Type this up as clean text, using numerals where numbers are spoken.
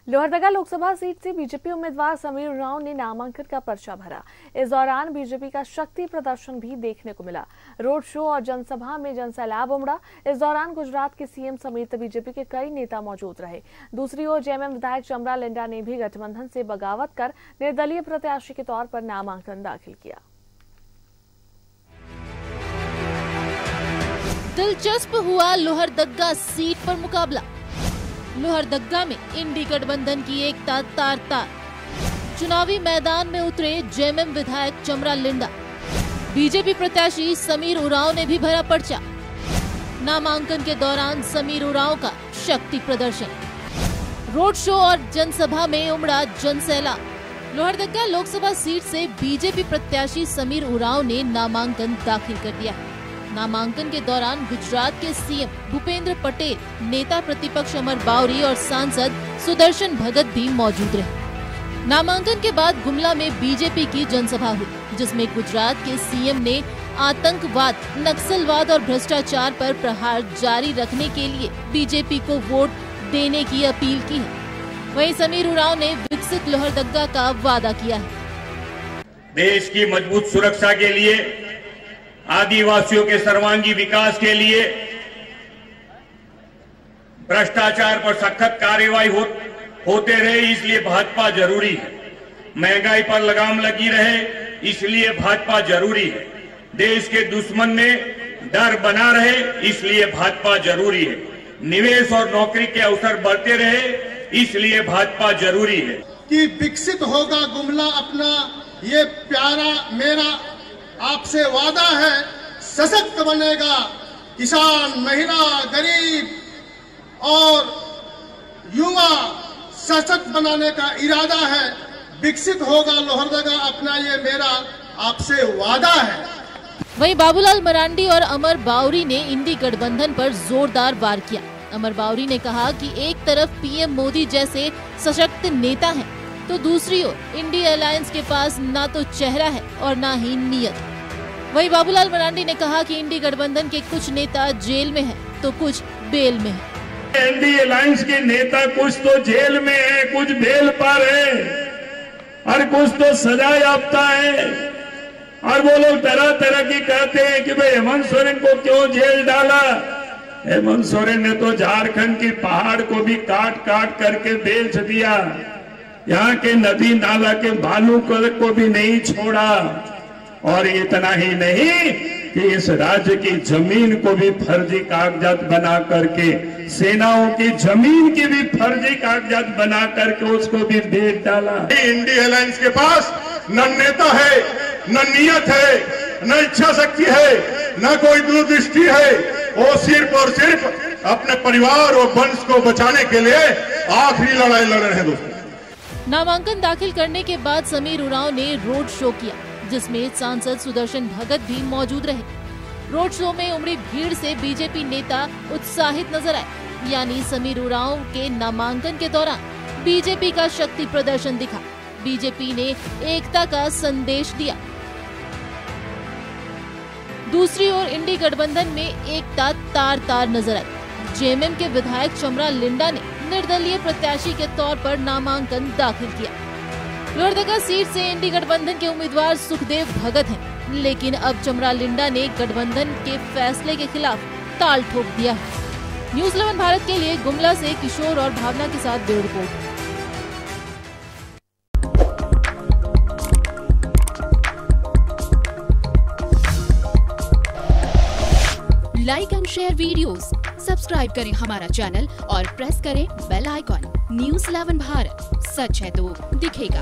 Lohardaga Lok Sabha seat से BJP उम्मीदवार समीर उरांव ने नामांकन का पर्चा भरा। इस दौरान बीजेपी का शक्ति प्रदर्शन भी देखने को मिला। रोड शो और जनसभा में जनसैलाब उमड़ा। इस दौरान गुजरात के सीएम समेत बीजेपी के कई नेता मौजूद रहे। दूसरी ओर जेएमएम विधायक चमरा लिंडा ने भी गठबंधन से बगावत कर निर्दलीय प्रत्याशी के तौर पर नामांकन दाखिल किया। दिलचस्प हुआ लोहरदगा सीट पर मुकाबला। लोहरदगा में इंडी गठबंधन की एकता तार तार। चुनावी मैदान में उतरे जेएमएम विधायक चमरा लिंडा। बीजेपी प्रत्याशी समीर उरांव ने भी भरा पर्चा। नामांकन के दौरान समीर उरांव का शक्ति प्रदर्शन। रोड शो और जनसभा में उमड़ा जनसैलाब। लोहरदगा लोकसभा सीट से बीजेपी प्रत्याशी समीर उरांव ने नामांकन दाखिल कर दिया। नामांकन के दौरान गुजरात के सीएम भूपेंद्र पटेल, नेता प्रतिपक्ष अमर बावरी और सांसद सुदर्शन भगत भी मौजूद रहे। नामांकन के बाद गुमला में बीजेपी की जनसभा हुई, जिसमें गुजरात के सीएम ने आतंकवाद, नक्सलवाद और भ्रष्टाचार पर प्रहार जारी रखने के लिए बीजेपी को वोट देने की अपील की है। वहीं समीर उरांव ने विकसित लोहरदगा का वादा किया है। देश की मजबूत सुरक्षा के लिए, आदिवासियों के सर्वांगीण विकास के लिए, भ्रष्टाचार पर सख्त कार्रवाई होते रहे, इसलिए भाजपा जरूरी है। महंगाई पर लगाम लगी रहे, इसलिए भाजपा जरूरी है। देश के दुश्मन में डर बना रहे, इसलिए भाजपा जरूरी है। निवेश और नौकरी के अवसर बढ़ते रहे, इसलिए भाजपा जरूरी है। कि विकसित होगा गुमला अपना, ये प्यारा मेरा आपसे वादा है। सशक्त बनेगा किसान, महिला, गरीब और युवा, सशक्त बनाने का इरादा है। विकसित होगा लोहरदगा अपना, ये मेरा आपसे वादा है। वहीं बाबूलाल मरांडी और अमर बावरी ने इंडी गठबंधन पर जोरदार वार किया। अमर बावरी ने कहा कि एक तरफ पीएम मोदी जैसे सशक्त नेता हैं, तो दूसरी ओर इंडी अलायंस के पास ना तो चेहरा है और ना ही नीयत। वहीं बाबूलाल मरांडी ने कहा कि इंडी गठबंधन के कुछ नेता जेल में हैं, तो कुछ बेल में हैं। इंडी अलायंस के नेता कुछ तो जेल में है, कुछ बेल पर है और कुछ तो सजा याफ्ता है। और वो लोग तरह तरह की कहते हैं कि भाई हेमंत सोरेन को क्यों जेल डाला। हेमंत सोरेन ने तो झारखंड की पहाड़ को भी काट काट करके बेच दिया। यहाँ के नदी नाला के बालू को भी नहीं छोड़ा। और इतना ही नहीं कि इस राज्य की जमीन को भी फर्जी कागजात बना करके, सेनाओं की जमीन की भी फर्जी कागजात बना करके उसको भी बेच डाला। इंडी अलायंस के पास न नेता है, न नीयत है, न इच्छा शक्ति है, न कोई दूरदृष्टि है। वो सिर्फ और सिर्फ अपने परिवार और वंश को बचाने के लिए आखिरी लड़ाई लड़ रहे हैं। दोस्तों, नामांकन दाखिल करने के बाद समीर उरांव ने रोड शो किया, जिसमें सांसद सुदर्शन भगत भी मौजूद रहे। रोड शो में उमड़ी भीड़ से बीजेपी नेता उत्साहित नजर आए। यानी समीर उरांव के नामांकन के दौरान बीजेपी का शक्ति प्रदर्शन दिखा। बीजेपी ने एकता का संदेश दिया। दूसरी ओर इंडी गठबंधन में एकता तार तार नजर आई। जेएमएम के विधायक चमरा लिंडा ने निर्दलीय प्रत्याशी के तौर पर नामांकन दाखिल किया। लोहरदगा सीट से इंडी गठबंधन के उम्मीदवार सुखदेव भगत हैं, लेकिन अब चमरा लिंडा ने गठबंधन के फैसले के खिलाफ ताल ठोक दिया है। न्यूज़ 11 भारत के लिए गुमला से किशोर और भावना के साथ bureau report. Like and share videos, subscribe करें हमारा चैनल और प्रेस करें बेल आइकॉन। न्यूज़ 11 भारत, सच है तो दिखेगा।